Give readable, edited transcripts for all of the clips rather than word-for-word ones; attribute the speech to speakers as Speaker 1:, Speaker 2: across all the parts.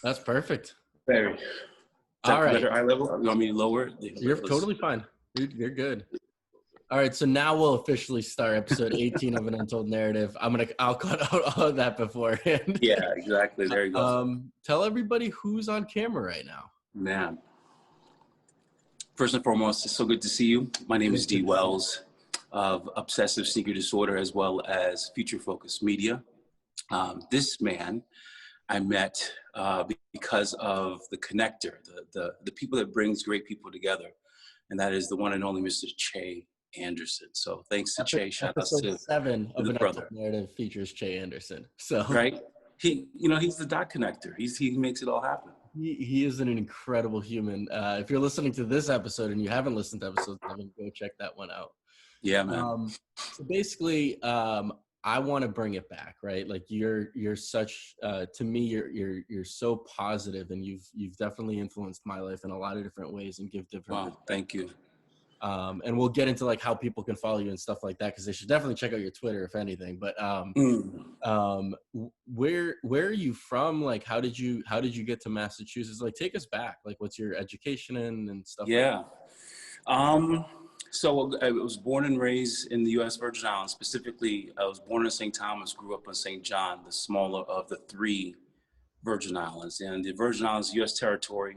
Speaker 1: That's perfect.
Speaker 2: Very. Is
Speaker 1: All
Speaker 2: that
Speaker 1: right.
Speaker 2: better eye level? You want me to lower it?
Speaker 1: You're totally fine. You're good. All right. So now we'll officially start episode 18 of An Untold Narrative. I'll cut out all of that beforehand.
Speaker 2: Yeah, exactly. There you go.
Speaker 1: Tell everybody who's on camera right now.
Speaker 2: Man. First and foremost, it's so good to see you. My name is Dee Wells of Obsessive Sneaker Disorder, as well as Future Focus Media. This man I met because of the connector, the people that brings great people together, and that is the one and only Mr. Che Anderson. So thanks to Che. Shout out to
Speaker 1: 7 of An
Speaker 2: brother.
Speaker 1: Untold Narrative features Che Anderson. So
Speaker 2: right, he's the dot connector. He makes it all happen.
Speaker 1: He is an incredible human. If you're listening to this episode and you haven't listened to episode 7, go check that one out.
Speaker 2: Yeah, man.
Speaker 1: So basically, I want to bring it back, right? Like you're such to me, you're so positive, and you've definitely influenced my life in a lot of different ways and give different.
Speaker 2: Wow, thank you.
Speaker 1: And we'll get into like how people can follow you and stuff like that, because they should definitely check out your Twitter if anything. But where are you from? Like, how did you get to Massachusetts? Like, take us back. Like, what's your education in and stuff?
Speaker 2: Yeah. So I was born and raised in the U.S. Virgin Islands. Specifically, I was born in St. Thomas, grew up in St. John, the smaller of the 3 Virgin Islands. And the Virgin Islands, U.S. territory,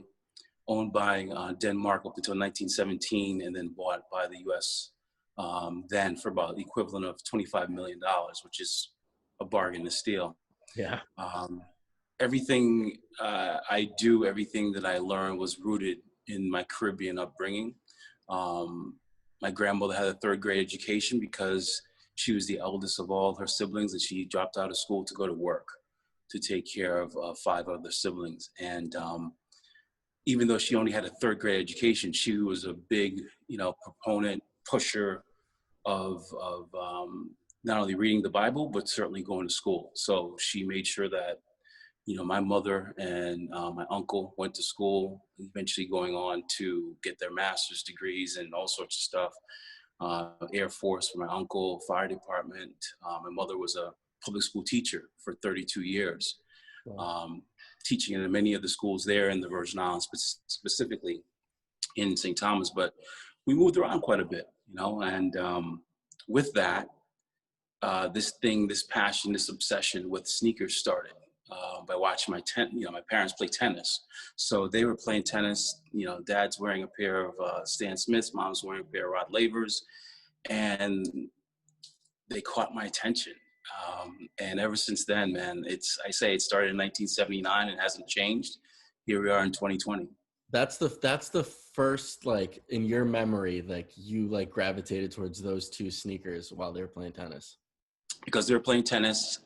Speaker 2: owned by Denmark up until 1917, and then bought by the U.S. Then for about the equivalent of $25 million, which is a bargain to steal.
Speaker 1: Yeah.
Speaker 2: Everything I do, everything that I learned was rooted in my Caribbean upbringing. My grandmother had a 3rd grade education because she was the eldest of all her siblings, and she dropped out of school to go to work to take care of 5 other siblings. And even though she only had a 3rd grade education, she was a big, proponent, pusher of not only reading the Bible, but certainly going to school. So she made sure that, my mother and my uncle went to school, eventually going on to get their master's degrees and all sorts of stuff. Air Force for my uncle, fire department. My mother was a public school teacher for 32 years, teaching in many of the schools there in the Virgin Islands, specifically in St. Thomas. But we moved around quite a bit, and with that, this passion, this obsession with sneakers started. By watching my parents play tennis. So they were playing tennis, dad's wearing a pair of Stan Smiths, mom's wearing a pair of Rod Lavers, and they caught my attention. And ever since then, man, it started in 1979 and hasn't changed. Here we are in 2020.
Speaker 1: That's the first, like, in your memory, like you like gravitated towards those 2 sneakers while they were playing tennis.
Speaker 2: Because they were playing tennis.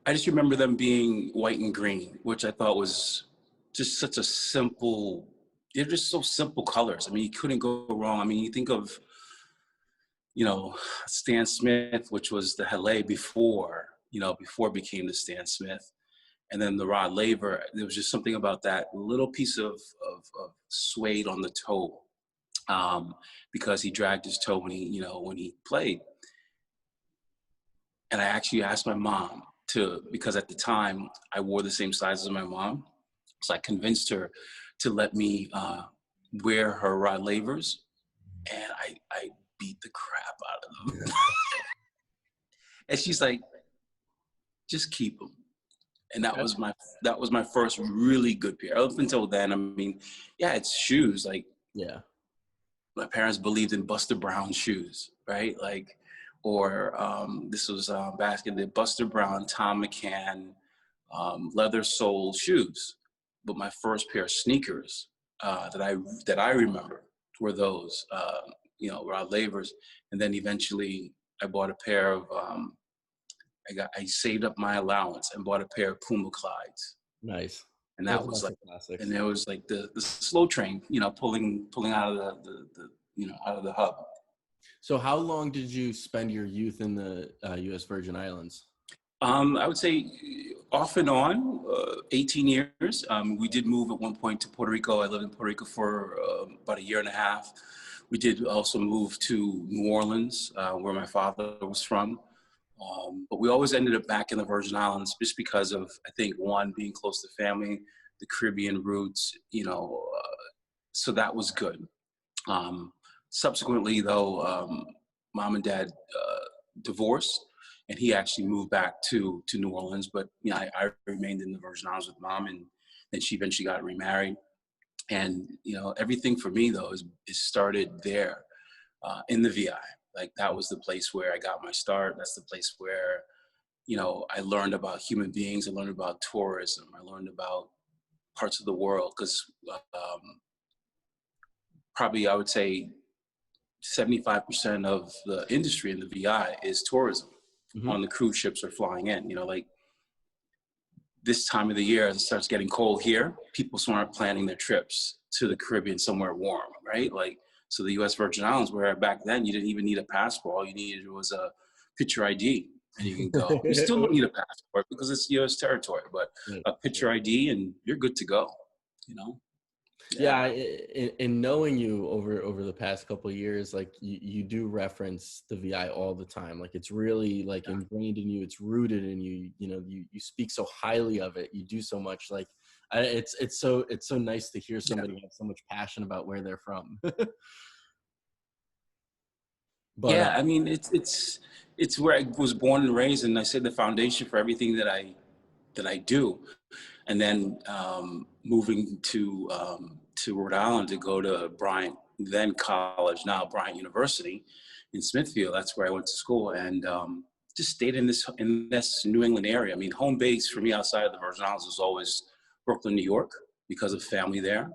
Speaker 2: I just remember them being white and green, which I thought was just such a simple, they're just so simple colors. I mean, you couldn't go wrong. I mean, you think of, Stan Smith, which was the Hele before it became the Stan Smith. And then the Rod Laver, there was just something about that little piece of suede on the toe, because he dragged his toe when he played. And I actually asked my mom, because at the time I wore the same size as my mom. So I convinced her to let me wear her Rod Lavers, and I beat the crap out of them. And she's like, just keep them. And that was my first really good pair. Up until then, I mean, yeah, it's shoes. Like,
Speaker 1: yeah,
Speaker 2: my parents believed in Buster Brown shoes, right? Like, or this was the Buster Brown, Tom McCann, leather sole shoes. But my first pair of sneakers that I remember were those, Rod Lavers. And then eventually I bought a pair of, I saved up my allowance and bought a pair of Puma Clydes.
Speaker 1: Nice.
Speaker 2: And that was like, classics. And there was like the slow train, pulling out of the out of the hub.
Speaker 1: So how long did you spend your youth in the U.S. Virgin Islands?
Speaker 2: I would say off and on, 18 years. We did move at one point to Puerto Rico. I lived in Puerto Rico for about a year and a half. We did also move to New Orleans, where my father was from. But we always ended up back in the Virgin Islands just because of, I think, one, being close to family, the Caribbean roots, so that was good. Subsequently, though, mom and dad divorced, and he actually moved back to New Orleans. But I remained in the Virgin Islands with mom, and then she eventually got remarried. And everything for me though is started there in the VI. Like that was the place where I got my start. That's the place where I learned about human beings. I learned about tourism. I learned about parts of the world because probably I would say 75% of the industry in the VI is tourism.
Speaker 1: Mm-hmm.
Speaker 2: On the cruise ships are flying in. Like this time of the year, as it starts getting cold here, people start planning their trips to the Caribbean, somewhere warm, right? Like, so the U.S. Virgin Islands, where back then you didn't even need a passport. All you needed was a picture ID, and you can go. You still don't need a passport because it's U.S. territory, but a picture ID and you're good to go.
Speaker 1: Yeah, in knowing you over the past couple of years, like you do reference the VI all the time. Like it's really like ingrained in you. It's rooted in you. You speak so highly of it. You do so much. Like it's so nice to hear somebody have so much passion about where they're from. But
Speaker 2: yeah, I mean it's where I was born and raised, and I said the foundation for everything that I do. And then moving to Rhode Island to go to Bryant, then college, now Bryant University in Smithfield. That's where I went to school, and just stayed in this New England area. I mean, home base for me outside of the Virgin Islands was always Brooklyn, New York, because of family there.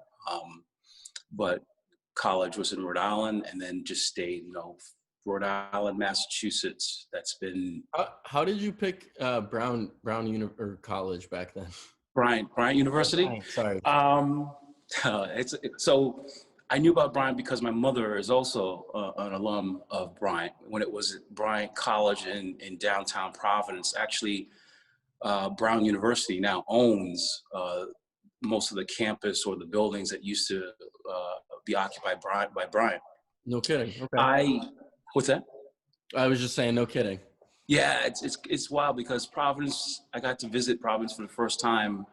Speaker 2: But college was in Rhode Island, and then just stayed, Rhode Island, Massachusetts. That's been.
Speaker 1: How did you pick Brown College back then?
Speaker 2: Bryant University.
Speaker 1: Sorry.
Speaker 2: So I knew about Bryant because my mother is also an alum of Bryant. When it was Bryant College in downtown Providence, actually, Brown University now owns most of the campus or the buildings that used to be occupied by Bryant.
Speaker 1: No kidding. Okay.
Speaker 2: What's that?
Speaker 1: I was just saying, no kidding.
Speaker 2: Yeah, it's wild because Providence, I got to visit Providence for the first time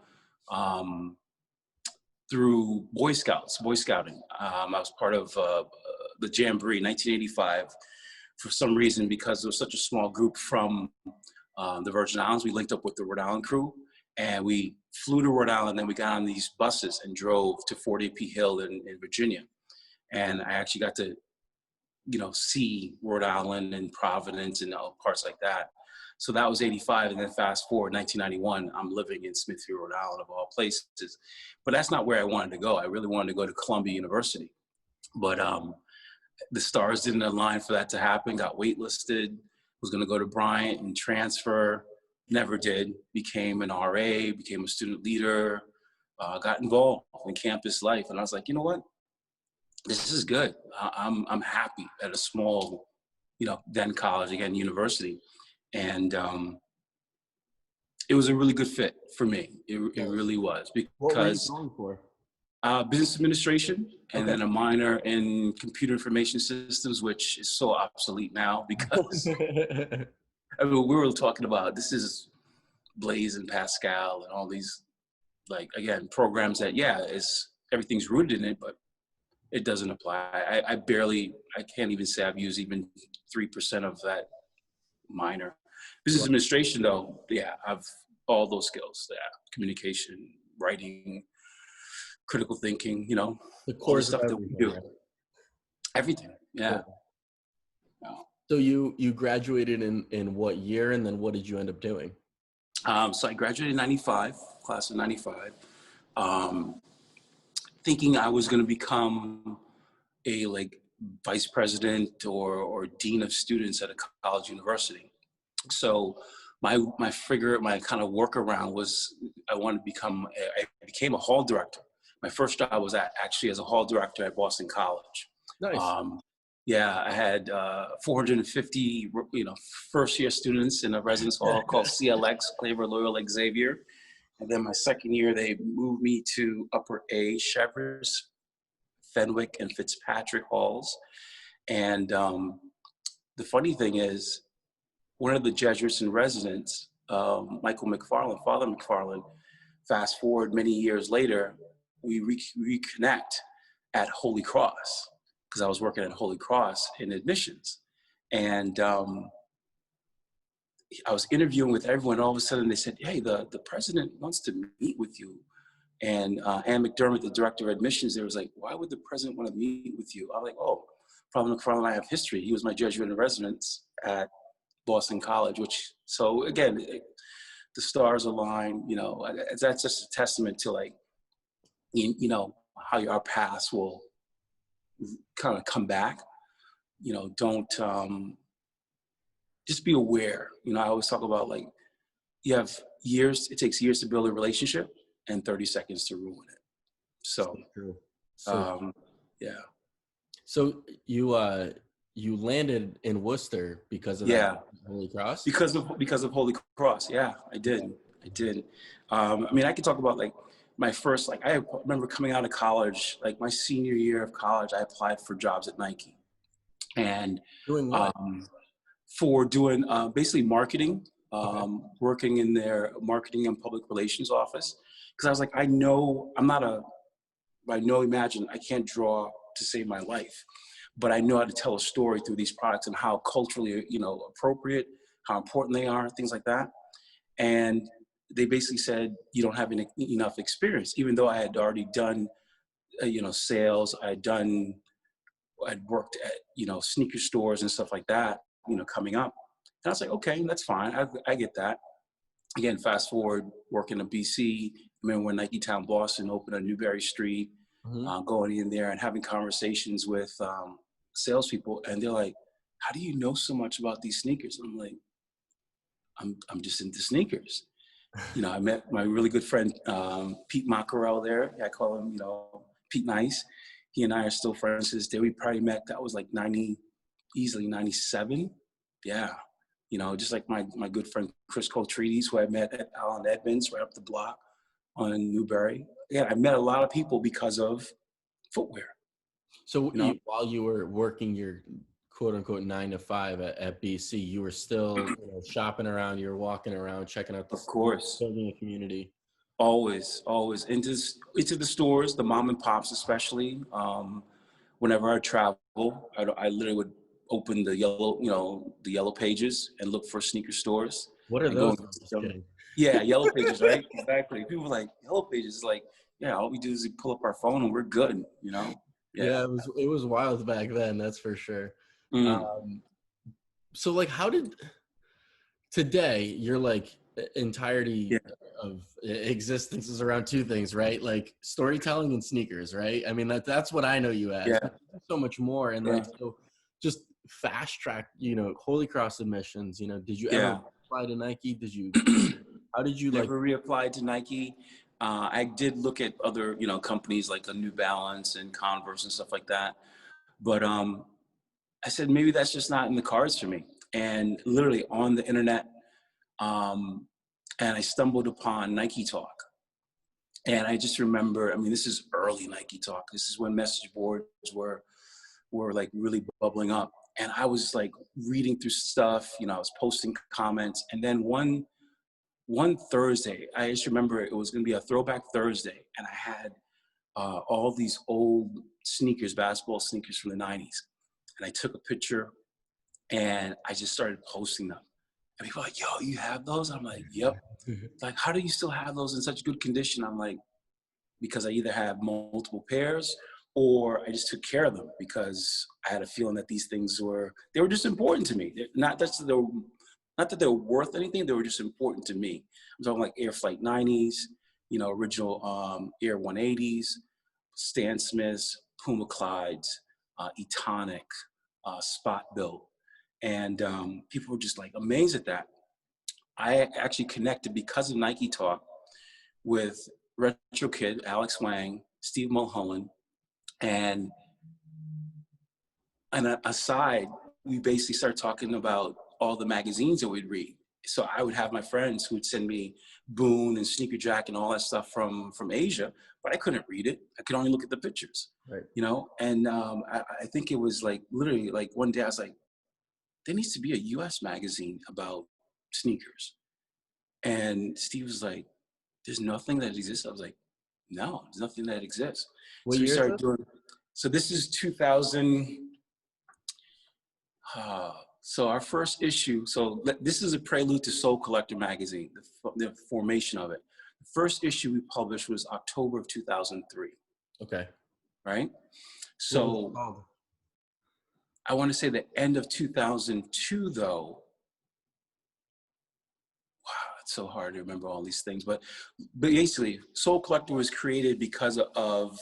Speaker 2: through Boy Scouting. I was part of the Jamboree 1985 for some reason, because there was such a small group from the Virgin Islands. We linked up with the Rhode Island crew, and we flew to Rhode Island, then we got on these buses and drove to Fort A.P. Hill in Virginia. And I actually got to see Rhode Island and Providence and parts like that. So that was 85. And then fast forward 1991, I'm living in Smithfield, Rhode Island, of all places. But that's not where I wanted to go. I really wanted to go to Columbia University. But the stars didn't align for that to happen. Got waitlisted, was going to go to Bryant and transfer. Never did. Became an RA, became a student leader, got involved in campus life. And I was like, you know what? This is good. I'm happy at a small, then college, again, university. And it was a really good fit for me. It really was. Because
Speaker 1: what were you going for?
Speaker 2: Business administration, and then a minor in computer information systems, which is so obsolete now because I mean, we were talking about, this is Blaze and Pascal and all these, like, again, programs that, everything's rooted in it, but it doesn't apply. I can't even say I've used even 3% of that minor. Business administration, though, I've all those skills, communication, writing, critical thinking,
Speaker 1: the core
Speaker 2: stuff that we do. Everything, yeah.
Speaker 1: So you graduated in what year, and then what did you end up doing?
Speaker 2: So I graduated in 95, class of 95. Thinking I was going to become a vice president or dean of students at a college university. So my kind of workaround was I became a hall director. My first job was actually as a hall director at Boston College.
Speaker 1: Nice.
Speaker 2: I had 450 first year students in a residence hall called CLX, Claver Loyal Xavier. And then my second year, they moved me to Upper A, Chevers, Fenwick, and Fitzpatrick halls. And the funny thing is, one of the Jesuits in residence, Father McFarland, fast forward many years later, we reconnect at Holy Cross, because I was working at Holy Cross in admissions. And I was interviewing with everyone. All of a sudden they said, hey, the president wants to meet with you. And Ann McDermott, the director of admissions, there was like, why would the president want to meet with you? I'm like, oh, Father McFarland and I have history. He was my Jesuit in residence at Boston College, so again, the stars align, that's just a testament to like, how our paths will kind of come back. Don't, just be aware. I always talk about like, you have years, it takes years to build a relationship and 30 seconds to ruin it. So,
Speaker 1: true.
Speaker 2: yeah.
Speaker 1: So you landed in Worcester because of that Holy Cross?
Speaker 2: Because of Holy Cross. Yeah, I did. I mean, I could talk about like my first, like I remember coming out of college, like my senior year of college, I applied for jobs at Nike. And
Speaker 1: doing what?
Speaker 2: For doing basically marketing, working in their marketing and public relations office. Because I was like, I can't draw to save my life, but I know how to tell a story through these products and how culturally, appropriate, how important they are, things like that. And they basically said, you don't have enough experience, even though I had already done, sales. I'd worked at, sneaker stores and stuff like that, coming up. And I was like, okay, that's fine. I get that. Again, fast forward, working in BC. I remember when Nike Town Boston opened on Newberry Street, going in there and having conversations with salespeople. And they're like, how do you know so much about these sneakers? And I'm like, I'm just into sneakers. I met my really good friend, Pete Maccarell there. I call him, Pete Nice. He and I are still friends to this day. We probably met, that was like easily 97. Yeah. Just like my good friend, Chris Coltredes, who I met at Allen Edmonds, right up the block on Newberry. Yeah, I met a lot of people because of footwear.
Speaker 1: So while you were working your quote unquote 9 to 5 at BC, you were still shopping around, you were walking around, checking out
Speaker 2: of course,
Speaker 1: building a community.
Speaker 2: Always into the stores, the mom and pops especially. Whenever I travel, I literally would open the yellow pages and look for sneaker stores.
Speaker 1: What are those?
Speaker 2: Yeah, yellow pages, right? Exactly. People are like, yellow pages, like, yeah, all we do is we pull up our phone and we're good,
Speaker 1: Yeah, it was wild back then, that's for sure. So like, how did today your like entirety of existence is around two things, right? Like storytelling and sneakers, right? I mean, that's what I know you as.
Speaker 2: Yeah.
Speaker 1: So much more. And like, so just fast track, Holy Cross admissions, did you ever apply to Nike? How did you
Speaker 2: never reapplied to Nike? I did look at other, companies like a New Balance and Converse and stuff like that. But I said, maybe that's just not in the cards for me. And literally on the internet, and I stumbled upon Nike Talk. And I just remember, I mean, this is early Nike Talk. This is when message boards were like really bubbling up. And I was like reading through stuff, I was posting comments. And then one Thursday, I just remember it was going to be a throwback Thursday. And I had all these old sneakers, basketball sneakers from the 90s. And I took a picture and I just started posting them. And people were like, yo, you have those? I'm like, yep. Like, how do you still have those in such good condition? I'm like, because I either have multiple pairs or I just took care of them because I had a feeling that these things were just important to me. Not that they were worth anything, they were just important to me. I'm talking like Air Flight 90s, original Air 180s, Stan Smiths, Puma Clydes, Etonic, Spot Built. And people were just like amazed at that. I actually connected because of Nike Talk with Retro Kid, Alex Wang, Steve Mulholland, and aside, we basically started talking about all the magazines that we'd read. So I would have my friends who would send me Boone and Sneaker Jack and all that stuff from Asia, but I couldn't read it. I could only look at the pictures,
Speaker 1: right.
Speaker 2: And I think it was like literally like one day I was like, there needs to be a US magazine about sneakers. And Steve was like, there's nothing that exists. I was like, no, there's nothing that exists.
Speaker 1: What
Speaker 2: So we
Speaker 1: year is
Speaker 2: started
Speaker 1: this?
Speaker 2: doing, so this is 2000. So our first issue, this is a prelude to SoleCollector Magazine, the formation of it. The first issue we published was October of 2003,
Speaker 1: Okay.
Speaker 2: right?
Speaker 1: What was it
Speaker 2: So
Speaker 1: called?
Speaker 2: I want to say the end of 2002, though. Wow, it's so hard to remember all these things. But basically, SoleCollector was created because of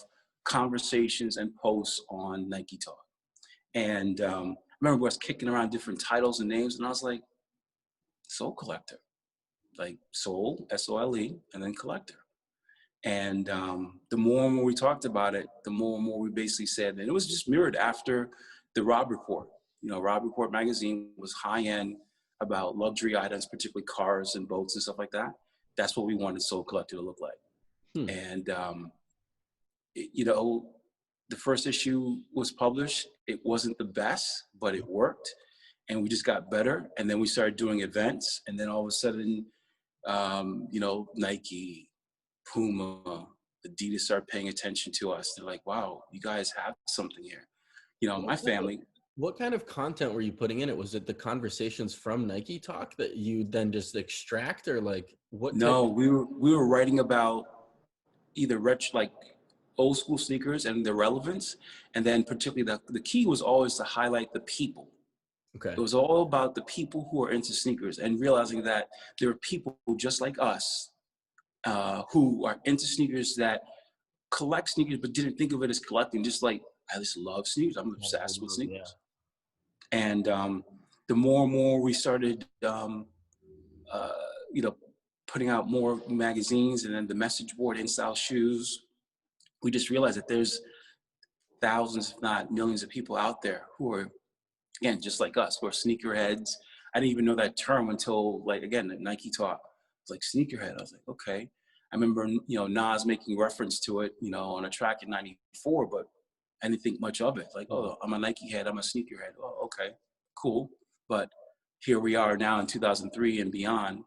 Speaker 2: conversations and posts on Nike Talk. And I remember us kicking around different titles and names, and I was like, SoleCollector, like Soul, S-O-L-E, and then Collector. And the more and more we talked about it, the more and more we basically said, and it was just mirrored after the Rob Report. You know, Rob Report magazine was high end about luxury items, particularly cars and boats and stuff like that. That's what we wanted SoleCollector to look like.
Speaker 1: Hmm.
Speaker 2: And, you know, the first issue was published. It wasn't the best, but it worked. And we just got better. And then we started doing events. And then all of a sudden, you know, Nike, Puma, Adidas started paying attention to us. They're like, wow, you guys have something here. You know, my family.
Speaker 1: What kind of content were you putting in it? Was it the conversations from Nike Talk that you then just extract, or like what type
Speaker 2: No,
Speaker 1: of?
Speaker 2: we were writing about either like old school sneakers and their relevance. And then particularly the key was always to highlight the people.
Speaker 1: Okay.
Speaker 2: It was all about the people who are into sneakers and realizing that there are people just like us who are into sneakers that collect sneakers but didn't think of it as collecting. Just like I just love sneakers. I'm obsessed with
Speaker 1: Yeah.
Speaker 2: sneakers. And the more and more we started, uh, you know, putting out more magazines and then the message board in style shoes, we just realized that there's thousands, if not millions of people out there who are, again, just like us, who are sneakerheads. I didn't even know that term until, like, again, the Nike Talk. It's like sneakerhead. I was like, okay. I remember, you know, Nas making reference to it, you know, on a track in '94, but I didn't think much of it. Like, oh, I'm a Nike head, I'm a sneakerhead. Oh, okay, cool. But here we are now in 2003 and beyond.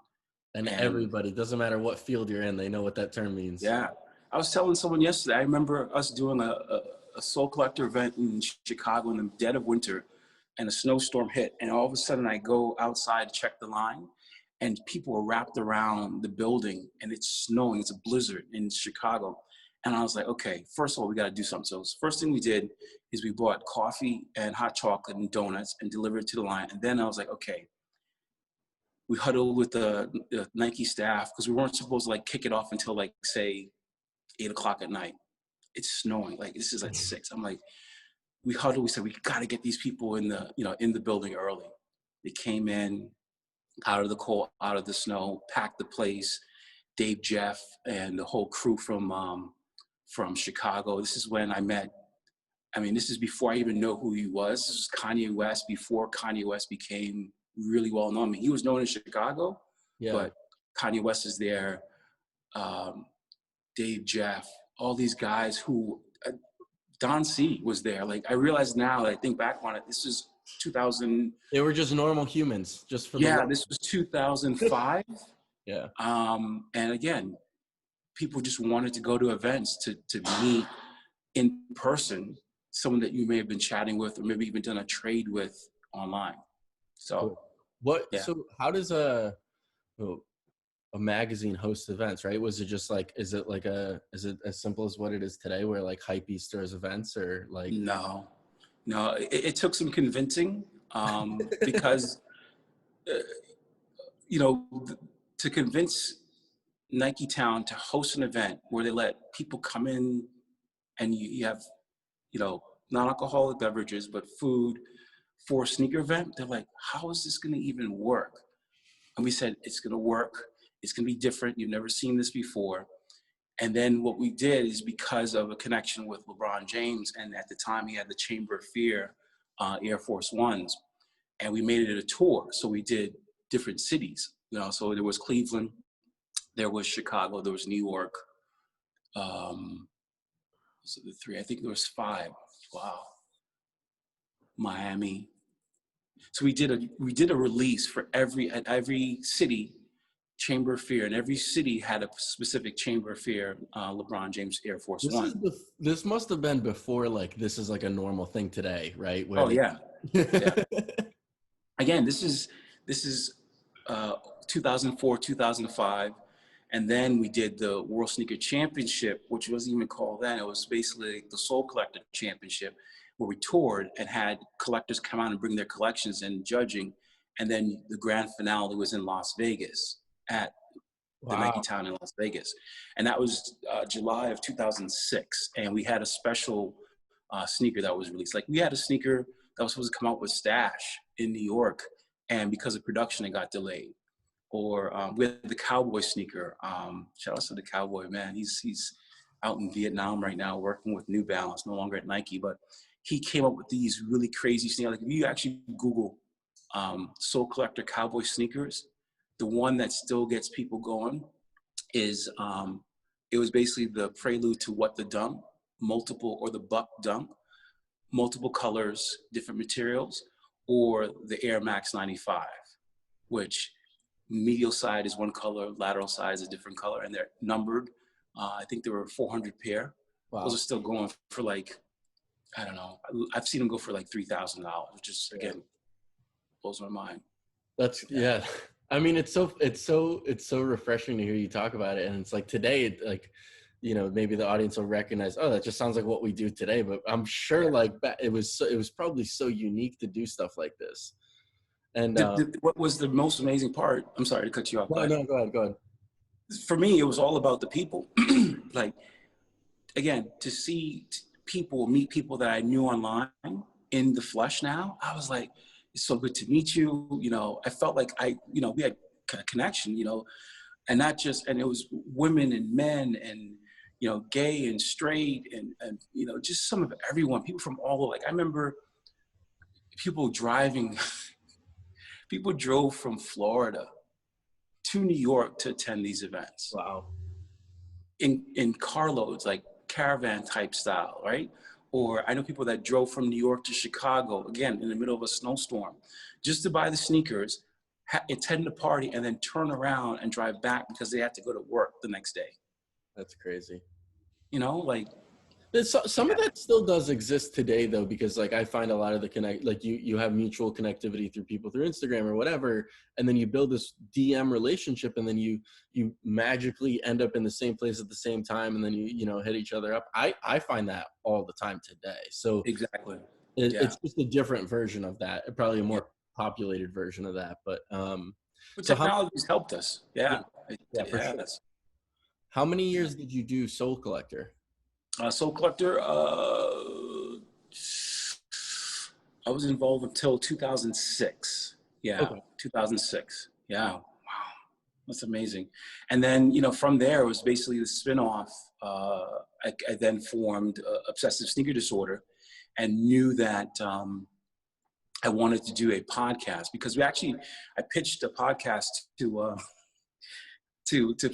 Speaker 1: And
Speaker 2: And
Speaker 1: everybody, doesn't matter what field you're in, they know what that term means.
Speaker 2: yeah, I was telling someone yesterday, I remember us doing a SoleCollector event in Chicago in the dead of winter, and a snowstorm hit. And all of a sudden I go outside to check the line, and people are wrapped around the building, and it's snowing. It's a blizzard in Chicago. And I was like, okay, first of all, we got to do something. So first thing we did is we bought coffee and hot chocolate and donuts and delivered it to the line. And then I was like, okay, we huddled with the Nike staff because we weren't supposed to like kick it off until like, say, 8 o'clock at night. It's snowing. Like this is at 6. I'm like, we huddled. We said, we got to get these people in the, you know, in the building early. They came in out of the cold, out of the snow, packed the place. Dave, Jeff, and the whole crew from Chicago. This is when I met. I mean, this is before I even know who he was. This was Kanye West, before Kanye West became really well known. I mean, he was known in Chicago,
Speaker 1: Yeah.
Speaker 2: but Kanye West is there. Dave, Jeff, all these guys who, Don C was there. Like, I realize now that I think back on it, this is 2000.
Speaker 1: They were just normal humans, just for the
Speaker 2: Yeah,
Speaker 1: love.
Speaker 2: this was 2005.
Speaker 1: Yeah.
Speaker 2: And again, people just wanted to go to events to meet in person someone that you may have been chatting with or maybe even done a trade with online. So,
Speaker 1: Cool. What?
Speaker 2: yeah.
Speaker 1: So how does a magazine host events? Right? Was it just like? Is it as simple as what it is today, where like Hypebeast throws events, or like?
Speaker 2: No, it took some convincing because, you know, to convince Nike Town to host an event where they let people come in and you have, you know, non-alcoholic beverages, but food for a sneaker event. They're like, how is this going to even work? And we said, it's going to work. It's going to be different. You've never seen this before. And then what we did is, because of a connection with LeBron James, and at the time he had the Chamber of Fear Air Force Ones, and we made it a tour. So we did different cities. You know, so there was Cleveland, there was Chicago, there was New York. So the 3, I think there was 5. Wow. Miami. So we did a release for every city chamber of fear, and every city had a specific chamber of fear. LeBron James Air Force
Speaker 1: This is
Speaker 2: One.
Speaker 1: this must have been before like this is like a normal thing today, right? Where
Speaker 2: Oh
Speaker 1: they
Speaker 2: yeah, yeah. Again, this is 2004, 2005, and then we did the World Sneaker Championship, which wasn't even called that. It was basically the SoleCollector Championship, where we toured and had collectors come out and bring their collections and judging, and then the grand finale was in Las Vegas at the Nike
Speaker 1: Wow.
Speaker 2: Town in Las Vegas, and that was July of 2006, and we had a special sneaker that was released. Like we had a sneaker that was supposed to come out with Stash in New York, and because of production, it got delayed. Or we had the Cowboy sneaker. Shout out to the Cowboy, man. He's out in Vietnam right now working with New Balance, no longer at Nike, but he came up with these really crazy sneakers. Like if you actually Google SoleCollector Cowboy sneakers, the one that still gets people going is it was basically the prelude to What the Dump, multiple, or the Buck Dump, multiple colors, different materials, or the Air Max 95, which medial side is one color, lateral side is a different color, and they're numbered. I think there were 400 pair.
Speaker 1: Wow.
Speaker 2: Those are still going for like, I don't know. I've seen them go for like $3,000, which is, again, blows my mind.
Speaker 1: That's yeah. I mean, it's so refreshing to hear you talk about it, and it's like today, like, you know, maybe the audience will recognize, oh, that just sounds like what we do today. But I'm sure, like, it was probably so unique to do stuff like this. And
Speaker 2: What was the most amazing part? I'm sorry to cut you off,
Speaker 1: no,
Speaker 2: but
Speaker 1: no, go ahead.
Speaker 2: for me, it was all about the people. Like, again, to see people, meet people that I knew online in the flesh now, I was like, it's so good to meet you. You know, I felt like we had a connection, and not just, and it was women and men and, gay and straight and, just some of everyone, people from all over. Like, I remember people driving, people drove from Florida to New York to attend these events.
Speaker 1: Wow.
Speaker 2: In carloads, like caravan type style, right? Or I know people that drove from New York to Chicago, again, in the middle of a snowstorm, just to buy the sneakers, attend the party, and then turn around and drive back because they had to go to work the next day.
Speaker 1: That's crazy.
Speaker 2: Like,
Speaker 1: Some of that still does exist today, though, because like I find a lot of the like you have mutual connectivity through people through Instagram or whatever, and then you build this DM relationship, and then you magically end up in the same place at the same time, and then you hit each other up. I find that all the time today. So
Speaker 2: exactly,
Speaker 1: it's just a different version of that, probably a more populated version of that. But so
Speaker 2: technology's helped us. Yeah,
Speaker 1: for sure. How many years did you do SoleCollector?
Speaker 2: SoleCollector, I was involved until 2006. Yeah, okay. 2006. Yeah, wow, that's amazing. And then, from there, it was basically the spinoff. I then formed Obsessive Sneaker Disorder and knew that I wanted to do a podcast because I pitched a podcast to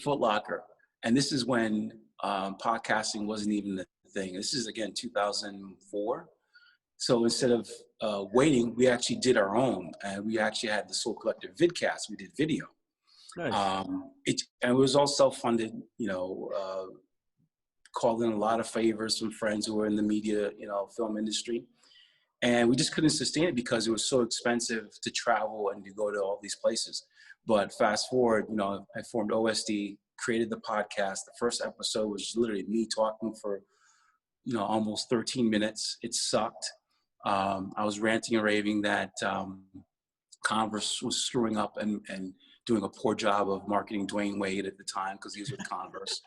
Speaker 2: Foot Locker. And this is when podcasting wasn't even the thing. This is, again, 2004. So instead of waiting, we actually did our own. And we actually had the SoleCollector vidcast. We did video. Nice. And it was all self-funded, called in a lot of favors from friends who were in the media, film industry. And we just couldn't sustain it because it was so expensive to travel and to go to all these places. But fast forward, I formed OSD, created the podcast. The first episode was literally me talking for, almost 13 minutes. It sucked. I was ranting and raving that Converse was screwing up and doing a poor job of marketing Dwayne Wade at the time because he was with Converse.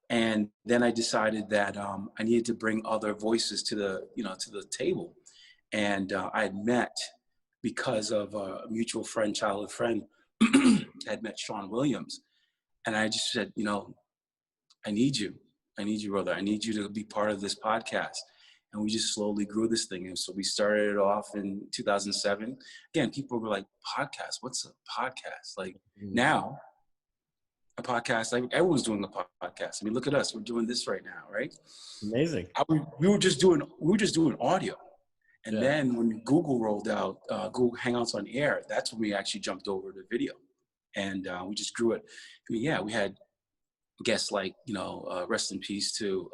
Speaker 2: And then I decided that I needed to bring other voices to the table. And I had met, because of a mutual friend, childhood friend, I had met Sean Williams. And I just said, I need you, brother. I need you to be part of this podcast. And we just slowly grew this thing. And so we started it off in 2007. Again, people were like, podcast? What's a podcast? Like now, a podcast, like everyone's doing a podcast. I mean, look at us. We're doing this right now, right?
Speaker 1: Amazing.
Speaker 2: We were just doing audio. And then when Google rolled out Google Hangouts on Air, that's when we actually jumped over to video, and we just grew it. I mean, yeah, we had guests like, rest in peace to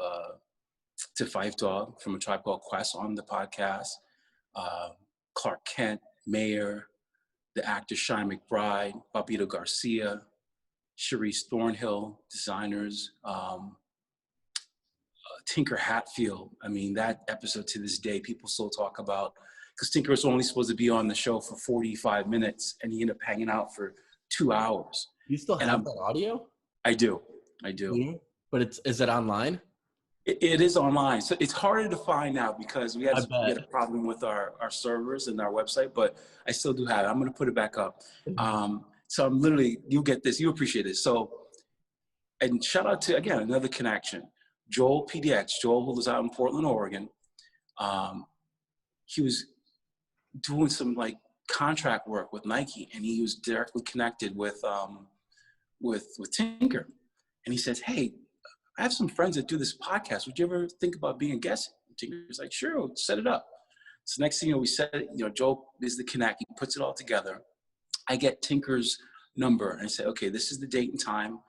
Speaker 2: Fife Dog from A Tribe Called Quest on the podcast, Clark Kent, Mayer, the actor Shine McBride, Bobito Garcia, Sharice Thornhill, designers, Tinker Hatfield. I mean, that episode to this day, people still talk about, because Tinker was only supposed to be on the show for 45 minutes, and he ended up hanging out for 2 hours.
Speaker 1: You still have that audio?
Speaker 2: I do.
Speaker 1: Mm-hmm. But is it online?
Speaker 2: It is online. So it's harder to find now because we had a problem with our servers and our website, but I still do have it. I'm going to put it back up. So I'm literally, you'll get this, you appreciate this. So, and shout out to, again, another connection, Joel PDX, Joel, who lives out in Portland, Oregon. He was doing some like contract work with Nike, and he was directly connected with Tinker. And he says, hey, I have some friends that do this podcast. Would you ever think about being a guest? Tinker's like, sure, we'll set it up. So next thing we set it, Joel is the connect. He puts it all together. I get Tinker's number and I say, okay, this is the date and time.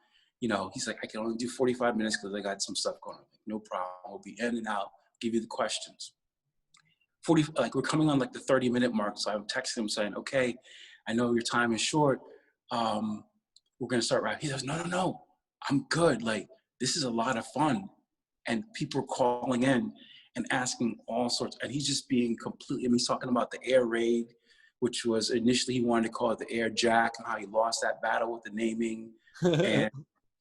Speaker 2: He's like, I can only do 45 minutes because I got some stuff going on. No problem. We'll be in and out, give you the questions. We're coming on like the 30-minute mark. So I'm texting him saying, okay, I know your time is short. We're going to start right. He goes, no, I'm good. Like, this is a lot of fun. And people are calling in and asking all sorts. And he's just being he's talking about the air raid, which was initially he wanted to call it the Air Jack, and how he lost that battle with the naming. And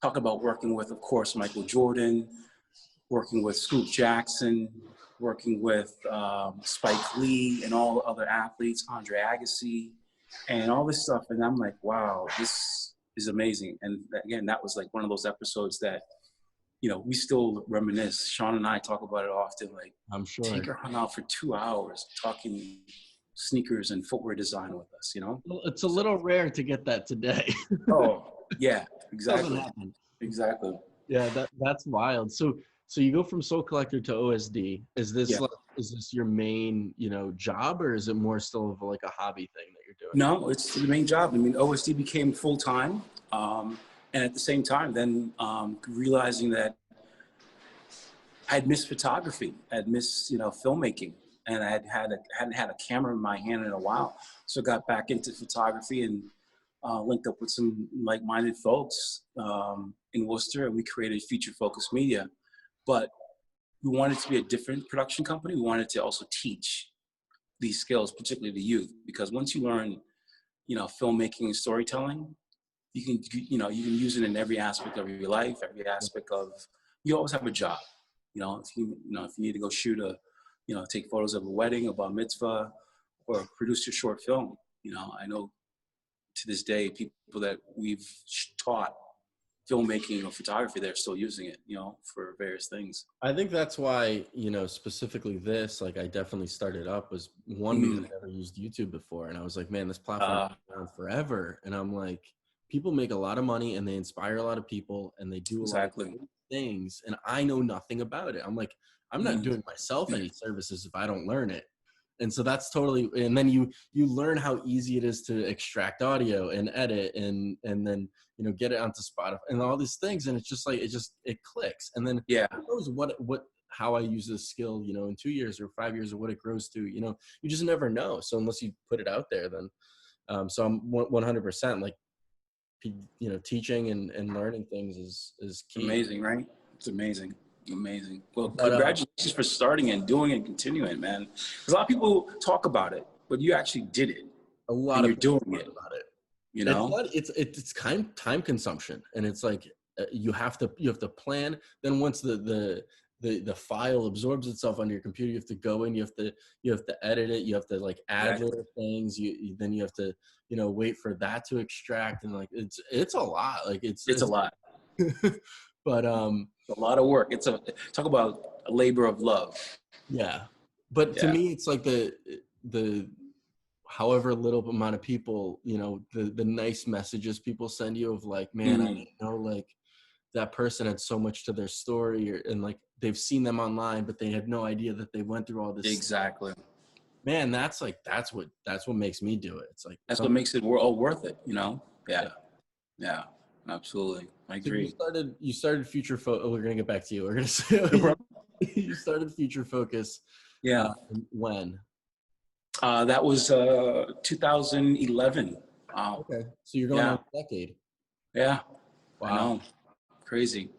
Speaker 2: talk about working with, of course, Michael Jordan, working with Scoop Jackson, working with Spike Lee and all the other athletes, Andre Agassi, and all this stuff. And I'm like, wow, this is amazing. And again, that was like one of those episodes that, we still reminisce. Sean and I talk about it often. Like,
Speaker 1: I'm sure
Speaker 2: Tinker hung out for 2 hours talking sneakers and footwear design with us,
Speaker 1: Well, it's a little rare to get that today.
Speaker 2: Oh, yeah, exactly.
Speaker 1: Doesn't happen.
Speaker 2: Exactly.
Speaker 1: Yeah, that's wild. So you go from SoleCollector to OSD. Is this is this your main, job, or is it more still of like a hobby thing that you're doing?
Speaker 2: No, it's the main job. I mean, OSD became full time. And at the same time, then realizing that I'd missed photography, I'd missed, filmmaking, and I hadn't had a camera in my hand in a while. So got back into photography and linked up with some like-minded folks in Worcester, and we created Feature Focus Media. But we wanted to be a different production company. We wanted to also teach these skills, particularly to youth, because once you learn, filmmaking and storytelling, you can use it in every aspect of your life, every aspect of, you always have a job. If you need to go shoot take photos of a wedding, a bar mitzvah, or produce your short film, I know to this day, people that we've taught filmmaking or photography, they're still using it, for various things.
Speaker 1: I think that's why, specifically this, like, I definitely started up was one, because I never used YouTube before. And I was like, man, this platform has been around forever. And I'm like, people make a lot of money and they inspire a lot of people and they do a lot of things. And I know nothing about it. I'm like, I'm not doing myself any services if I don't learn it. And so that's totally, and then you learn how easy it is to extract audio and edit and then, get it onto Spotify and all these things. And it's just like, it clicks. And then who knows how I use this skill, in 2 years or 5 years or what it grows to, you just never know. So unless you put it out there, then, so I'm 100% like, teaching and learning things is key.
Speaker 2: Amazing, right? It's amazing. Well, congratulations for starting and doing and continuing, man. Because a lot of people talk about it, but you actually did it.
Speaker 1: A lot of
Speaker 2: people doing it
Speaker 1: about it. It's kind of time consumption, and it's like you have to plan. Then once the file absorbs itself onto your computer, you have to go in. You have to edit it. You have to like add little things. Then you have to wait for that to extract, and like it's a lot. Like it's
Speaker 2: a lot.
Speaker 1: But
Speaker 2: a lot of work. Talk about a labor of love.
Speaker 1: Yeah. But to me, it's like the however little amount of people, the nice messages people send you of like, man, I didn't know like that person had so much to their story, and like they've seen them online, but they had no idea that they went through all this.
Speaker 2: Exactly.
Speaker 1: Man, that's what makes me do it. It's like
Speaker 2: That's what makes it all worth it,
Speaker 1: yeah.
Speaker 2: Yeah, yeah, absolutely. I
Speaker 1: So you
Speaker 2: agree.
Speaker 1: started Future Focus. Oh, we're gonna get back to you. We're gonna say
Speaker 2: No problem.
Speaker 1: you started Future Focus.
Speaker 2: Yeah,
Speaker 1: When?
Speaker 2: that was 2011. Wow.
Speaker 1: Okay, so you're going on
Speaker 2: Yeah,
Speaker 1: a decade.
Speaker 2: yeah, I
Speaker 1: Wow.
Speaker 2: know. Crazy.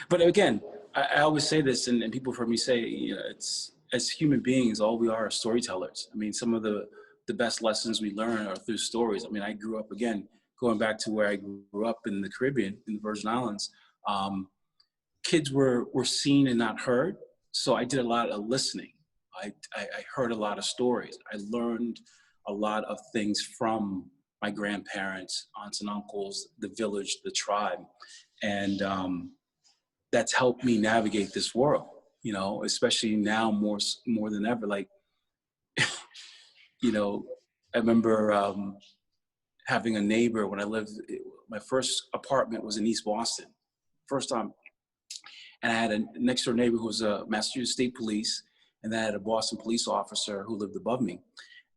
Speaker 2: But again, I always say this, and people heard me say, it's as human beings, all we are storytellers. I mean, some of the best lessons we learn are through stories. I mean, I grew up, again, going back to where I grew up in the Caribbean, in the Virgin Islands. Kids were seen and not heard, so I did a lot of listening. I heard a lot of stories. I learned a lot of things from my grandparents, aunts and uncles, the village, the tribe, and that's helped me navigate this world, especially now more than ever. Like, you know, I remember having a neighbor when I lived, my first apartment was in East Boston, first time. And I had a next door neighbor who was a Massachusetts State Police, and then I had a Boston police officer who lived above me.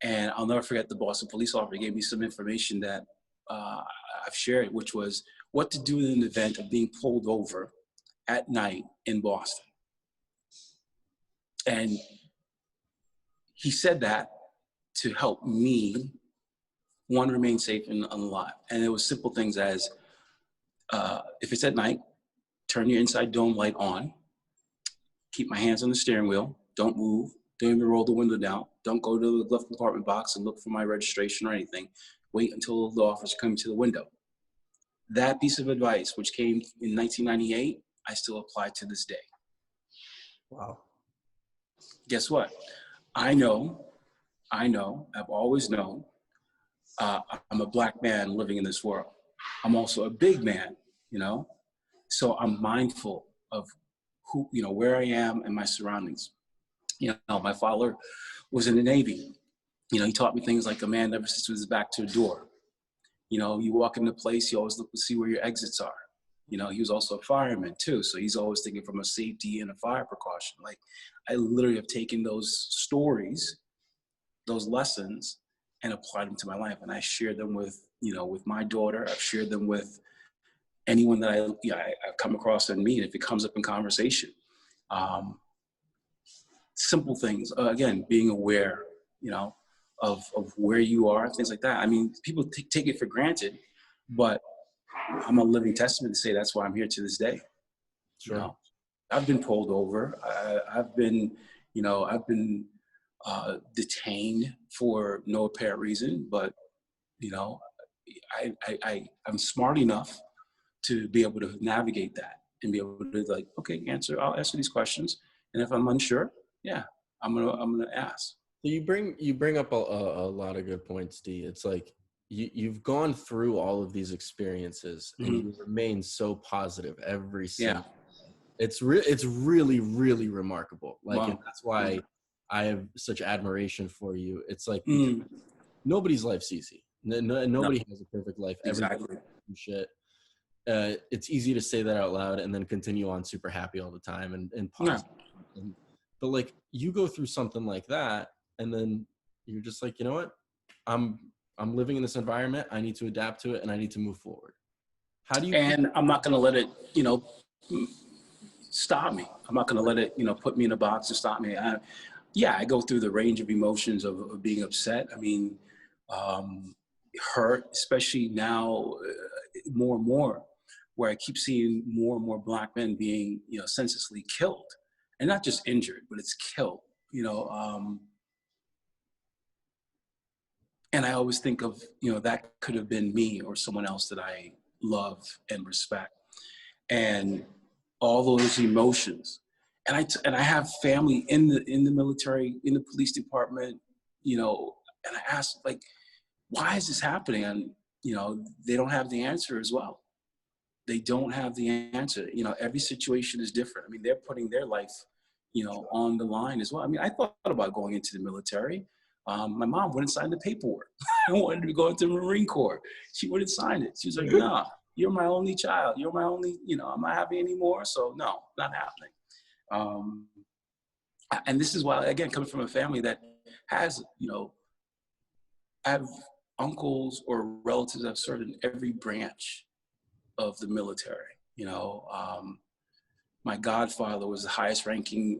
Speaker 2: And I'll never forget the Boston police officer gave me some information that I've shared, which was what to do in an event of being pulled over at night in Boston. And he said that to help me, one, remain safe and alive. And it was simple things as, if it's at night, turn your inside dome light on, keep my hands on the steering wheel, don't move, don't even roll the window down, don't go to the glove compartment box and look for my registration or anything. Wait until the officer comes to the window. That piece of advice, which came in 1998, I still apply to this day.
Speaker 1: Wow.
Speaker 2: Guess what? I know, I've always known, I'm a Black man living in this world. I'm also a big man, so I'm mindful of who, where I am and my surroundings. My father was in the Navy. He taught me things like a man never sits with his back to a door. You walk into a place, you always look to see where your exits are. He was also a fireman too, so he's always thinking from a safety and a fire precaution. Like, I literally have taken those stories, those lessons, and applied them to my life. And I share them with my daughter. I've shared them with anyone that I've come across and meet, if it comes up in conversation. Simple things, again, being aware, of where you are, things like that. I mean, people take it for granted, but I'm a living testament to say that's why I'm here to this day.
Speaker 1: Sure.
Speaker 2: I've been pulled over. I've been detained for no apparent reason, but I'm smart enough to be able to navigate that and be able to, like, okay, I'll answer these questions, and if I'm unsure, yeah, I'm gonna ask.
Speaker 1: So you bring up a lot of good points, Dee. It's like you've gone through all of these experiences and you remain so positive every single.
Speaker 2: Yeah.
Speaker 1: It's really, really remarkable. Like,
Speaker 2: Wow.
Speaker 1: and that's why I have such admiration for you. It's like
Speaker 2: Mm.
Speaker 1: nobody's life's easy. Nobody has a perfect life.
Speaker 2: Exactly.
Speaker 1: Everybody goes through shit. It's easy to say that out loud and then continue on super happy all the time and positive.
Speaker 2: Yeah.
Speaker 1: But like, you go through something like that, and then you're just like, you know what? I'm living in this environment. I need to adapt to it, and I need to move forward. How do you?
Speaker 2: And I'm not gonna let it, stop me. I'm not gonna let it, put me in a box and stop me. I go through the range of emotions of being upset. I mean, hurt, especially now, more and more, where I keep seeing more and more Black men being, senselessly killed, and not just injured, but it's killed. And I always think of, that could have been me or someone else that I love and respect, and all those emotions. And I have family in the military, in the police department, and I ask, like, why is this happening? And, they don't have the answer as well. They don't have the answer. Every situation is different. I mean, they're putting their life, on the line as well. I mean, I thought about going into the military. My mom wouldn't sign the paperwork. I wanted to go into the Marine Corps. She wouldn't sign it. She was like, nah, you're my only child. You're my only, I'm not having any more. So no, not happening. And this is why, again, coming from a family that has, you know, I have uncles or relatives that have served in every branch of the military. You know, my godfather was the highest ranking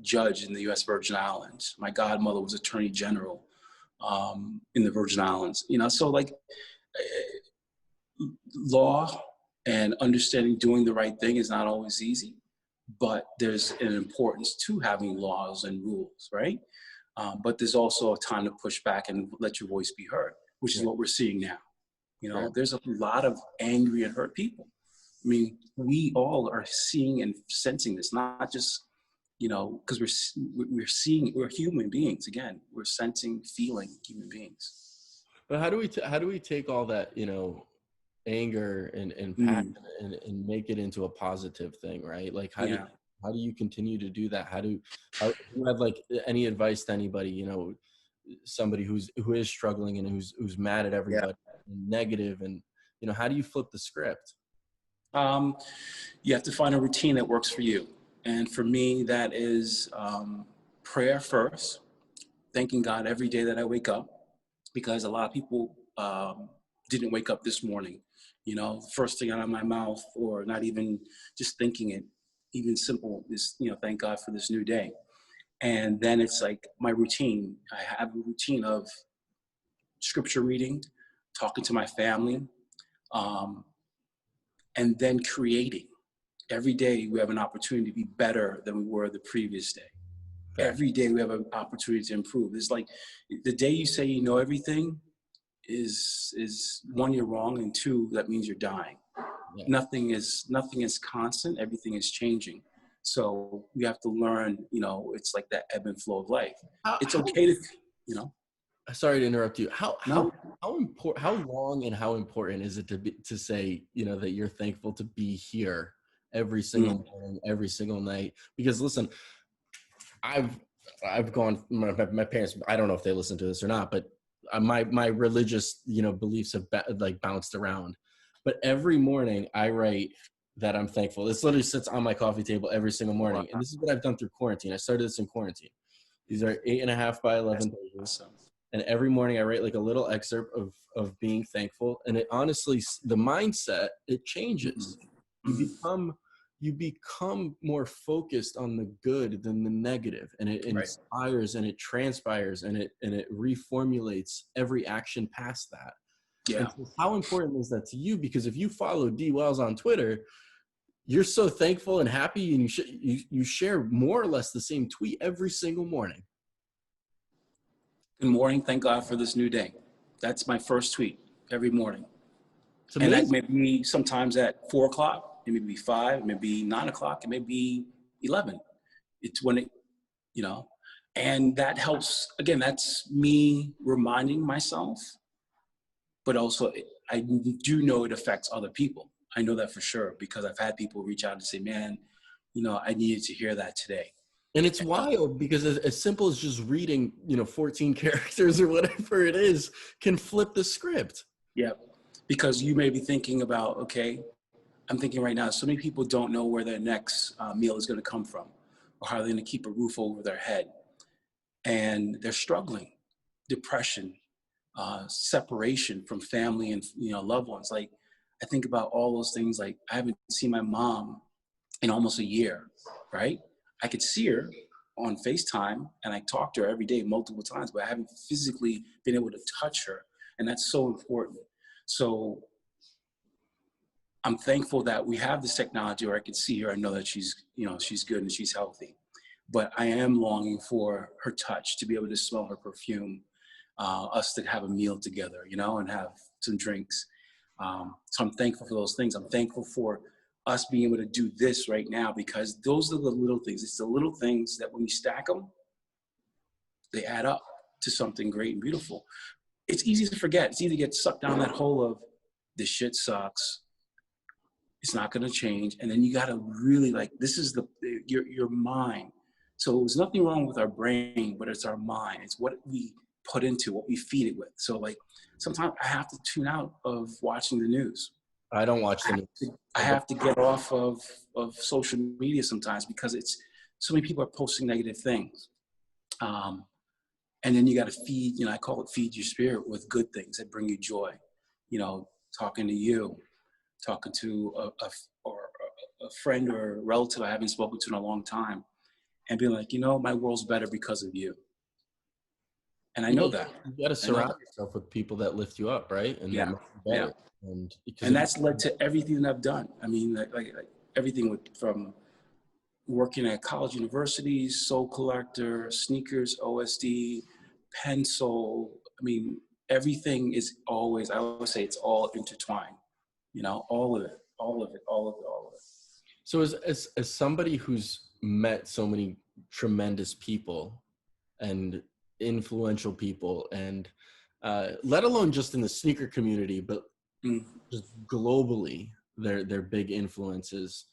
Speaker 2: judge in the U.S. Virgin Islands. My godmother was Attorney General in the Virgin Islands. You know, so like law and understanding doing the right thing is not always easy, but there's an importance to having laws and rules, right? But there's also a time to push back and let your voice be heard, which is what we're seeing now. You know, there's a lot of angry and hurt people. I mean, we all are seeing and sensing this, not just, you know, because we're seeing, we're human beings. Again, we're sensing, feeling human beings.
Speaker 1: But how do we take all that, you know, anger and passion and make it into a positive thing, right? Like how do you continue to do that? How do you have like any advice to anybody, you know, somebody who is struggling and who's mad at everybody, negative, and you know, how do you flip the script?
Speaker 2: You have to find a routine that works for you. And for me, that is prayer first, thanking God every day that I wake up, because a lot of people didn't wake up this morning. You know, first thing out of my mouth, or not even just thinking it, even simple is, you know, thank God for this new day. And then it's like my routine. I have a routine of scripture reading, talking to my family, and then creating. Every day we have an opportunity to be better than we were the previous day. Every day we have an opportunity to improve. It's like the day you say you know everything is one, you're wrong, and two, that means you're dying. Nothing is constant. Everything is changing. So we have to learn, you know, it's like that ebb and flow of life. It's okay to, you know.
Speaker 1: Sorry to interrupt you. How important, how long and how important is it to say, you know, that you're thankful to be here every single morning, every single night? Because listen, I've gone, my parents, I don't know if they listen to this or not, but my religious, you know, beliefs have like bounced around. But every morning I write that I'm thankful. This literally sits on my coffee table every single morning. And this is what I've done through quarantine. I started this in quarantine. These are 8.5 by 11 pages.
Speaker 2: Awesome.
Speaker 1: And every morning I write like a little excerpt of being thankful. And it honestly, the mindset, it changes. You become more focused on the good than the negative, and it inspires and it transpires and it reformulates every action past that.
Speaker 2: Yeah.
Speaker 1: And so how important is that to you? Because if you follow Dee Wells on Twitter, you're so thankful and happy, and you share more or less the same tweet every single morning.
Speaker 2: Good morning. Thank God for this new day. That's my first tweet every morning.
Speaker 1: And
Speaker 2: that may be sometimes at 4 o'clock. It may be 5. It may be 9 o'clock. It may be 11. It's when it, you know, and that helps. Again, that's me reminding myself, but also I do know it affects other people. I know that for sure, because I've had people reach out and say, man, you know, I needed to hear that today.
Speaker 1: And it's wild because as simple as just reading, you know, 14 characters or whatever it is can flip the script.
Speaker 2: Yeah, because you may be thinking about, okay, I'm thinking right now, so many people don't know where their next meal is going to come from, or how they're going to keep a roof over their head. And they're struggling, depression, separation from family and, you know, loved ones. Like, I think about all those things. Like, I haven't seen my mom in almost a year, right? I could see her on FaceTime and I talk to her every day, multiple times, but I haven't physically been able to touch her. And that's so important. So I'm thankful that we have this technology where I can see her and know that she's, you know, she's good and she's healthy. But I am longing for her touch, to be able to smell her perfume, us to have a meal together, you know, and have some drinks. So I'm thankful for those things. I'm thankful for us being able to do this right now, because those are the little things. It's the little things that when you stack them, they add up to something great and beautiful. It's easy to forget. It's easy to get sucked down that hole of this shit sucks. It's not going to change. And then you got to really, like, this is your mind. So there's nothing wrong with our brain, but it's our mind. It's what we put into, what we feed it with. So like sometimes I have to tune out of watching the news.
Speaker 1: I don't watch the news.
Speaker 2: I have to get off of social media sometimes, because it's so many people are posting negative things. And then you got to feed, I call it feed your spirit with good things that bring you joy. Talking to you, talking to a friend or a relative I haven't spoken to in a long time, and being like, my world's better because of you. And I know that.
Speaker 1: You got to surround yourself with people that lift you up, right? And that make you better.
Speaker 2: And that's led to everything that I've done. I mean, like everything from working at college universities, SoleCollector, sneakers, OSD, Pensole. I mean, everything is always, I always say it's all intertwined, all of it, all of it, all of it, all of it.
Speaker 1: So as somebody who's met so many tremendous people and influential people, and let alone just in the sneaker community, but just globally, they're big influences.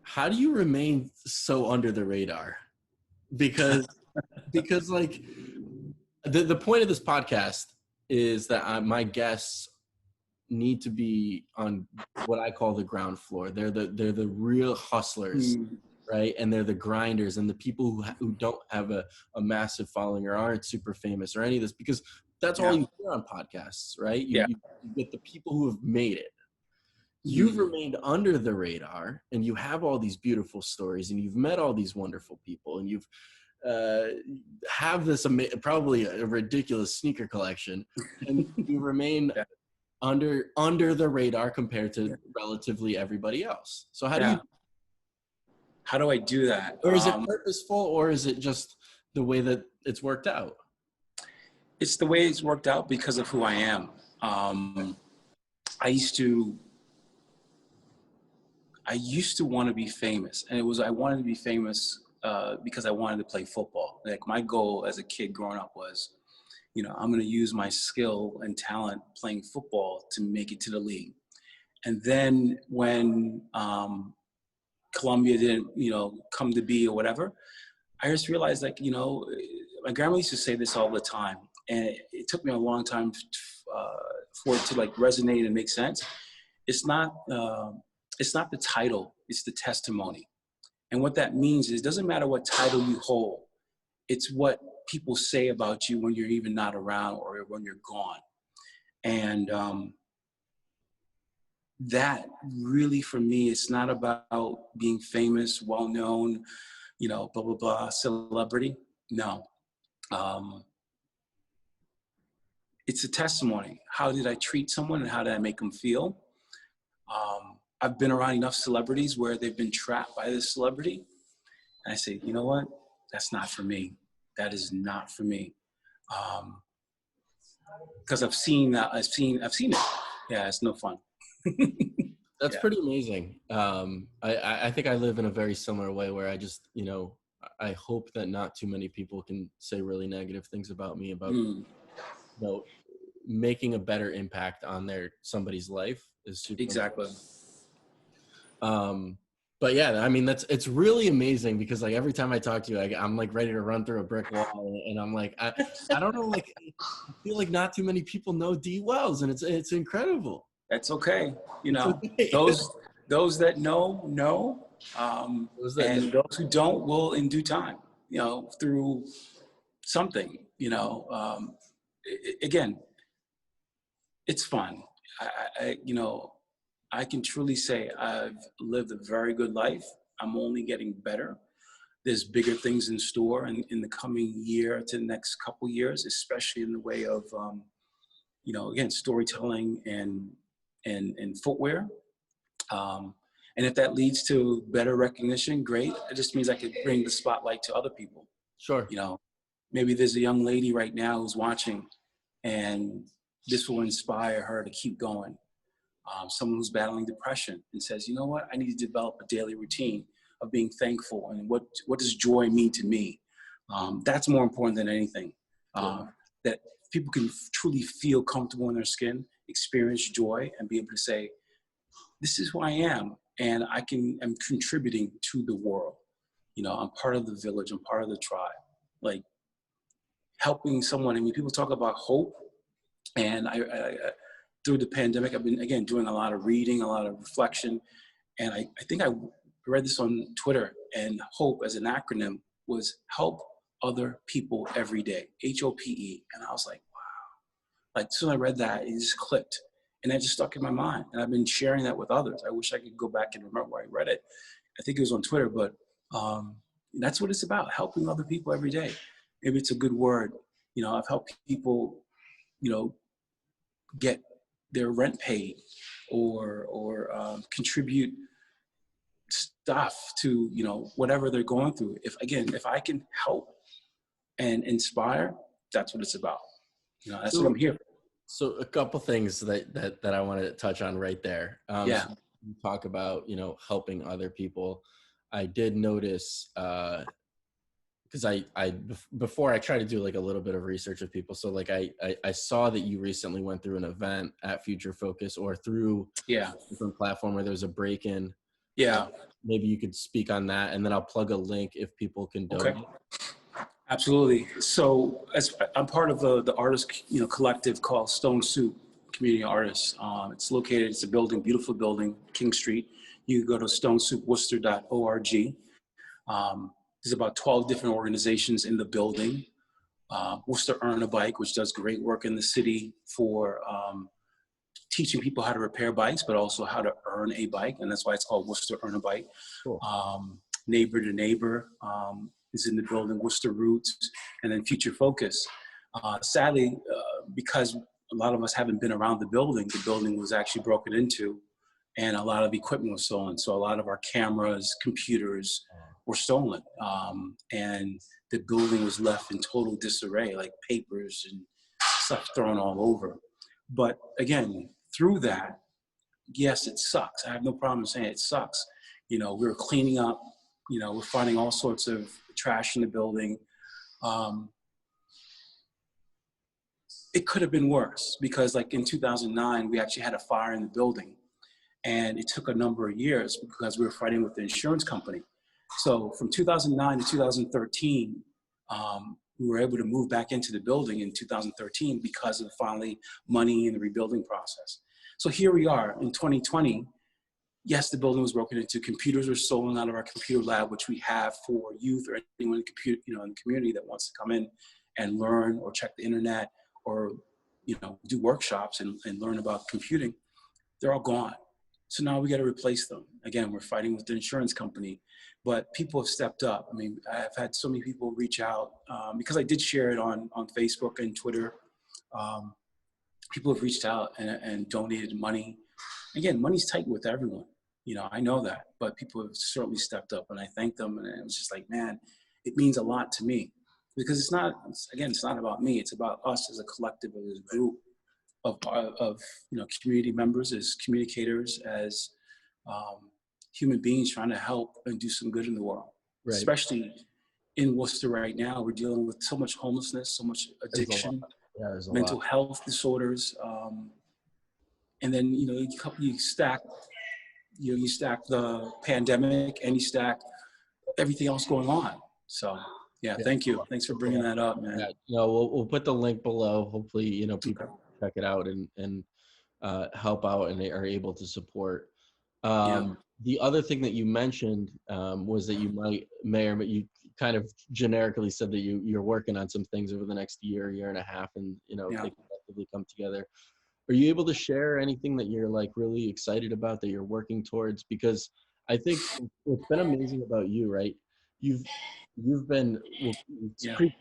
Speaker 1: How do you remain so under the radar? Because like the point of this podcast is that my guests need to be on what I call the ground floor. They're the real hustlers, right? And they're the grinders and the people who don't have a massive following or aren't super famous or any of this, because that's all you hear on podcasts, right? You get the people who have made it. You've remained under the radar, and you have all these beautiful stories, and you've met all these wonderful people, and you've have this probably a ridiculous sneaker collection, and you remain under the radar compared to relatively everybody else. So
Speaker 2: how do I do that?
Speaker 1: Or is it purposeful, or is it just the way that it's worked out?
Speaker 2: It's the way it's worked out because of who I am. I used to want to be famous, and I wanted to be famous because I wanted to play football. Like, my goal as a kid growing up was, I'm going to use my skill and talent playing football to make it to the league. And then when Columbia didn't, come to be or whatever, I just realized, my grandma used to say this all the time, and it took me a long time for it to resonate and make sense. It's not the title, it's the testimony. And what that means is, it doesn't matter what title you hold, it's what people say about you when you're even not around or when you're gone. And that really, for me, it's not about being famous, well-known, blah, blah, blah, celebrity. No. It's a testimony. How did I treat someone, and how did I make them feel? I've been around enough celebrities where they've been trapped by this celebrity. And I say, you know what? That's not for me. That is not for me. Because I've seen that. I've seen it. Yeah, it's no fun.
Speaker 1: That's pretty amazing. I think I live in a very similar way, where I just, I hope that not too many people can say really negative things about me, about, making a better impact on somebody's life is super
Speaker 2: exactly.
Speaker 1: But yeah, I mean, it's really amazing, because every time I talk to you, I'm ready to run through a brick wall, and I'm I don't know, I feel like not too many people know Dee Wells, and it's incredible.
Speaker 2: That's okay. Those that know, and those who don't will in due time, through something, again, it's fun. I can truly say I've lived a very good life. I'm only getting better. There's bigger things in store in the coming year to the next couple years, especially in the way of, again, storytelling and footwear. And if that leads to better recognition, great. It just means I could bring the spotlight to other people.
Speaker 1: Sure.
Speaker 2: Maybe there's a young lady right now who's watching, and this will inspire her to keep going. Someone who's battling depression and says, you know what, I need to develop a daily routine of being thankful, and what does joy mean to me? That's more important than anything. That people can truly feel comfortable in their skin, experience joy, and be able to say, this is who I am, and I'm contributing to the world. I'm part of the village, I'm part of the tribe. Helping someone. I mean, people talk about hope, and I through the pandemic, I've been, again, doing a lot of reading, a lot of reflection. And I think I read this on Twitter, and HOPE as an acronym was help, other people every day, HOPE. And I was like, like, as soon as I read that, it just clicked. And that just stuck in my mind. And I've been sharing that with others. I wish I could go back and remember where I read it. I think it was on Twitter, but that's what it's about, helping other people every day. Maybe it's a good word. You know, I've helped people, you know, get their rent paid or contribute stuff to, you know, whatever they're going through. If I can help and inspire, that's what it's about. You know, that's what I'm here for.
Speaker 1: So a couple things that I wanted to touch on right there.
Speaker 2: Yeah.
Speaker 1: So you talk about, you know, helping other people. I did notice, because before I try to do like a little bit of research of people. So like I saw that you recently went through an event at Future Focus or through a different platform where there's a break-in.
Speaker 2: Yeah.
Speaker 1: Maybe you could speak on that, and then I'll plug a link if people can donate.
Speaker 2: Okay. Absolutely. So as I'm part of the artist, you know, collective called Stone Soup Community Artists. It's located, it's a building, beautiful building, King Street. You go to stonesoupworcester.org. There's about 12 different organizations in the building. Worcester Earn a Bike, which does great work in the city for teaching people how to repair bikes, but also how to earn a bike. And that's why it's called Worcester Earn a Bike.
Speaker 1: Cool.
Speaker 2: Neighbor to Neighbor is in the building, Worcester Roots, and then Future Focus. Sadly, because a lot of us haven't been around the building was actually broken into, and a lot of equipment was stolen. So a lot of our cameras, computers were stolen. And the building was left in total disarray, like papers and stuff thrown all over. But again, through that, yes, it sucks. I have no problem saying it sucks. You know, we were cleaning up, you know, we're finding all sorts of trash in the building. It could have been worse because like in 2009, we actually had a fire in the building, and it took a number of years because we were fighting with the insurance company. So from 2009 to 2013, we were able to move back into the building in 2013 because of finally money in the rebuilding process. So here we are in 2020. Yes, the building was broken into. Computers were stolen out of our computer lab, which we have for youth or anyone in the community that wants to come in and learn or check the internet or, you know, do workshops and learn about computing. They're all gone. So now we got to replace them. Again, we're fighting with the insurance company, but people have stepped up. I mean, I've had so many people reach out because I did share it on Facebook and Twitter. People have reached out and donated money. Again, money's tight with everyone. You know, I know that, but people have certainly stepped up, and I thank them. And it was just like, man, it means a lot to me because it's not about me. It's about us as a collective, as a group of you know, community members, as communicators, as human beings trying to help and do some good in the world. Right. Especially in Worcester right now, we're dealing with so much homelessness, so much addiction, mental health disorders, and then, you know, you stack the pandemic and you stack everything else going on. So yeah, thank you. Thanks for bringing that up, man.
Speaker 1: Yeah, no, we'll put the link below. Hopefully, you know, people check it out and help out, and they are able to support. The other thing that you mentioned was that you you kind of generically said that you're working on some things over the next year and a half, and, you know, they collectively come together. Are you able to share anything that you're like really excited about that you're working towards? Because I think what's been amazing about you, right? You've been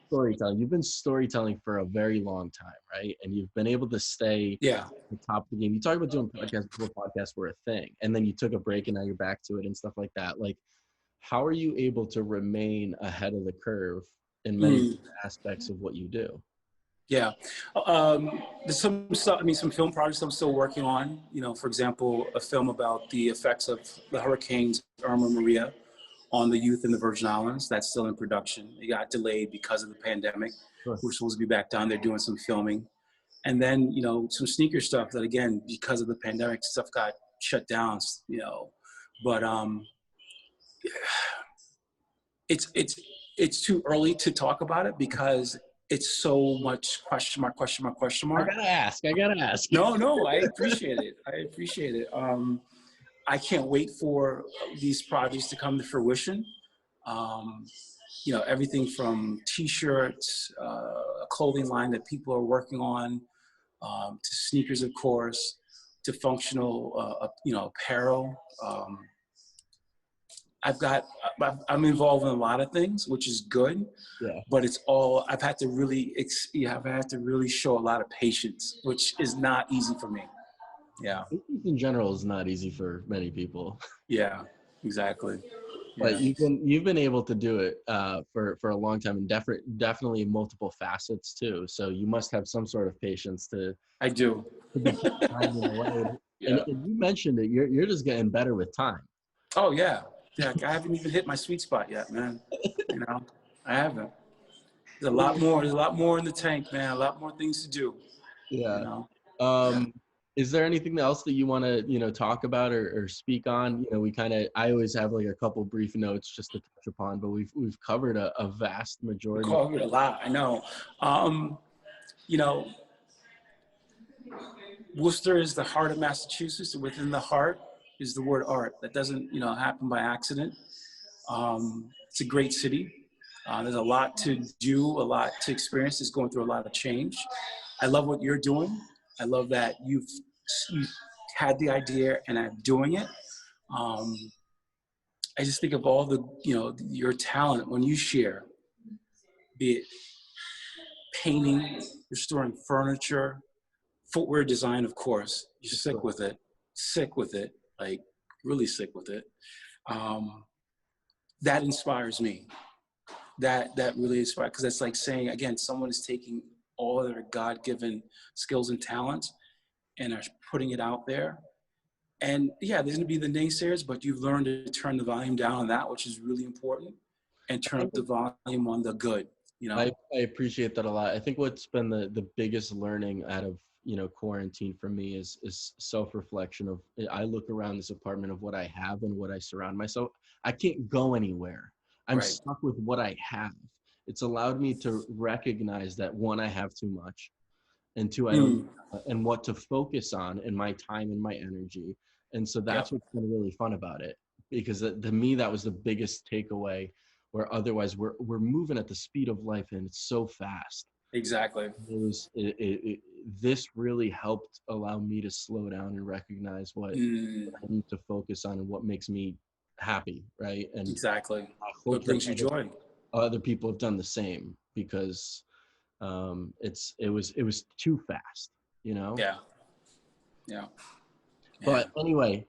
Speaker 1: storytelling. You've been storytelling for a very long time, right? And you've been able to stay at the top of the game. You talk about doing podcasts before podcasts were a thing, and then you took a break and now you're back to it and stuff like that. Like, how are you able to remain ahead of the curve in many aspects of what you do?
Speaker 2: Yeah, there's some stuff. I mean, some film projects I'm still working on. You know, for example, a film about the effects of the hurricanes Irma and Maria on the youth in the Virgin Islands. That's still in production. It got delayed because of the pandemic. Sure. We're supposed to be back down there doing some filming, and then, you know, some sneaker stuff that, again, because of the pandemic, stuff got shut down. You know, but it's too early to talk about it because it's so much question mark. I
Speaker 1: gotta ask.
Speaker 2: No, I appreciate it. I can't wait for these projects to come to fruition. everything from T-shirts, a clothing line that people are working on, to sneakers, of course, to functional, apparel. I'm involved in a lot of things, which is good,
Speaker 1: Yeah.
Speaker 2: but I've had to really show a lot of patience, which is not easy for me. Yeah.
Speaker 1: Business in general is not easy for many people.
Speaker 2: Yeah, exactly.
Speaker 1: But
Speaker 2: Yeah.
Speaker 1: you've been able to do it for a long time, and definitely multiple facets too. So you must have some sort of patience
Speaker 2: I do.
Speaker 1: to be grinding away.
Speaker 2: Yeah.
Speaker 1: And you mentioned it. You're just getting better with time.
Speaker 2: Oh yeah. Yeah. I haven't even hit my sweet spot yet, man. I haven't. There's a lot more. There's a lot more in the tank, man. A lot more things to do. You
Speaker 1: Yeah.
Speaker 2: know. Yeah.
Speaker 1: Is there anything else that you want to, talk about or speak on? I always have like a couple brief notes just to touch upon, but we've covered a vast
Speaker 2: We
Speaker 1: majority.
Speaker 2: covered a lot. I know. You know, Worcester is the heart of Massachusetts. And within the heart is the word art. That doesn't, happen by accident. It's a great city. There's a lot to do, a lot to experience. It's going through a lot of change. I love what you're doing. I love that you had the idea and are doing it. I just think of all the, your talent when you share, be it painting, restoring furniture, footwear design, of course. You're sick with it, like really sick with it. That inspires me. That really inspires, because it's like saying, again, someone is taking all their God-given skills and talents and are putting it out there. And yeah, there's gonna be the naysayers, but you've learned to turn the volume down on that, which is really important, and turn up the volume on the good.
Speaker 1: I appreciate that a lot. I think what's been the biggest learning out of quarantine for me is self-reflection of, I look around this apartment of what I have and what I surround myself. I can't go anywhere. I'm
Speaker 2: Right.
Speaker 1: stuck with what I have. It's allowed me to recognize that, one, I have too much, and two, I don't, and what to focus on in my time and my energy. And so that's what's been really fun about it, because to me, that was the biggest takeaway, where otherwise we're moving at the speed of life and it's so fast.
Speaker 2: Exactly.
Speaker 1: This really helped allow me to slow down and recognize what I need to focus on and what makes me happy, right? And
Speaker 2: exactly.
Speaker 1: I
Speaker 2: What
Speaker 1: hope
Speaker 2: brings
Speaker 1: that
Speaker 2: you joy?
Speaker 1: other people have done the same, because it was too fast,
Speaker 2: Yeah. Yeah.
Speaker 1: But anyway,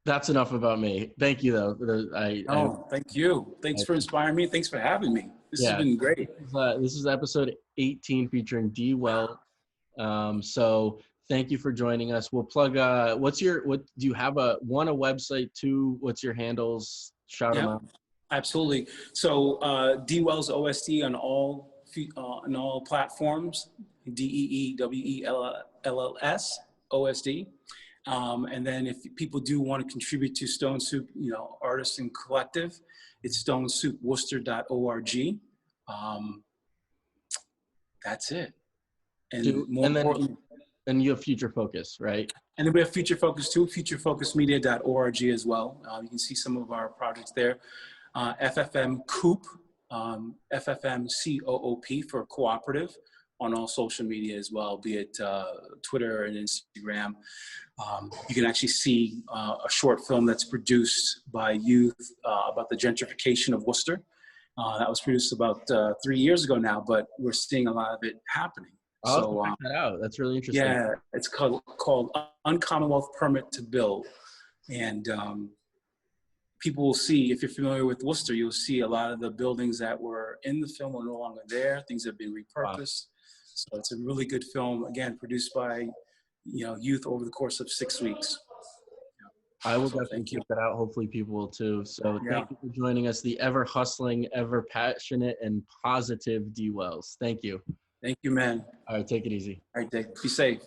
Speaker 1: that's enough about me. Thank you though.
Speaker 2: Thank you. Thanks for inspiring me. Thanks for having me. This has
Speaker 1: Yeah,
Speaker 2: been great.
Speaker 1: this is episode 18 featuring Dee Wells. So thank you for joining us. We'll plug, do you have a website? Two, what's your handles? Shout them out.
Speaker 2: Absolutely. So Dee Wells OSD on all platforms. DeeWells OSD. And then if people do want to contribute to Stone Soup, Artists and Collective, it's stonesoupworcester.org. That's it. And more importantly,
Speaker 1: and you have Future Focus, right?
Speaker 2: And then we have Future Focus too, futurefocusmedia.org as well. You can see some of our projects there. FFM Coop, FFM COOP for cooperative, on all social media as well, be it Twitter and Instagram. You can actually see a short film that's produced by youth about the gentrification of Worcester. That was produced about 3 years ago now, but we're seeing a lot of it happening.
Speaker 1: I'll check that out. That's really interesting.
Speaker 2: Yeah, it's called Uncommonwealth Permit to Build. And people will see, if you're familiar with Worcester, you'll see a lot of the buildings that were in the film are no longer there. Things have been repurposed. Wow. So it's a really good film, again, produced by youth over the course of 6 weeks.
Speaker 1: I will definitely check that out. Hopefully people will too. So thank you for joining us, the ever hustling, ever passionate, and positive Dee Wells. Thank you.
Speaker 2: Thank you, man.
Speaker 1: All right, take it easy.
Speaker 2: All right, Dave. Be safe.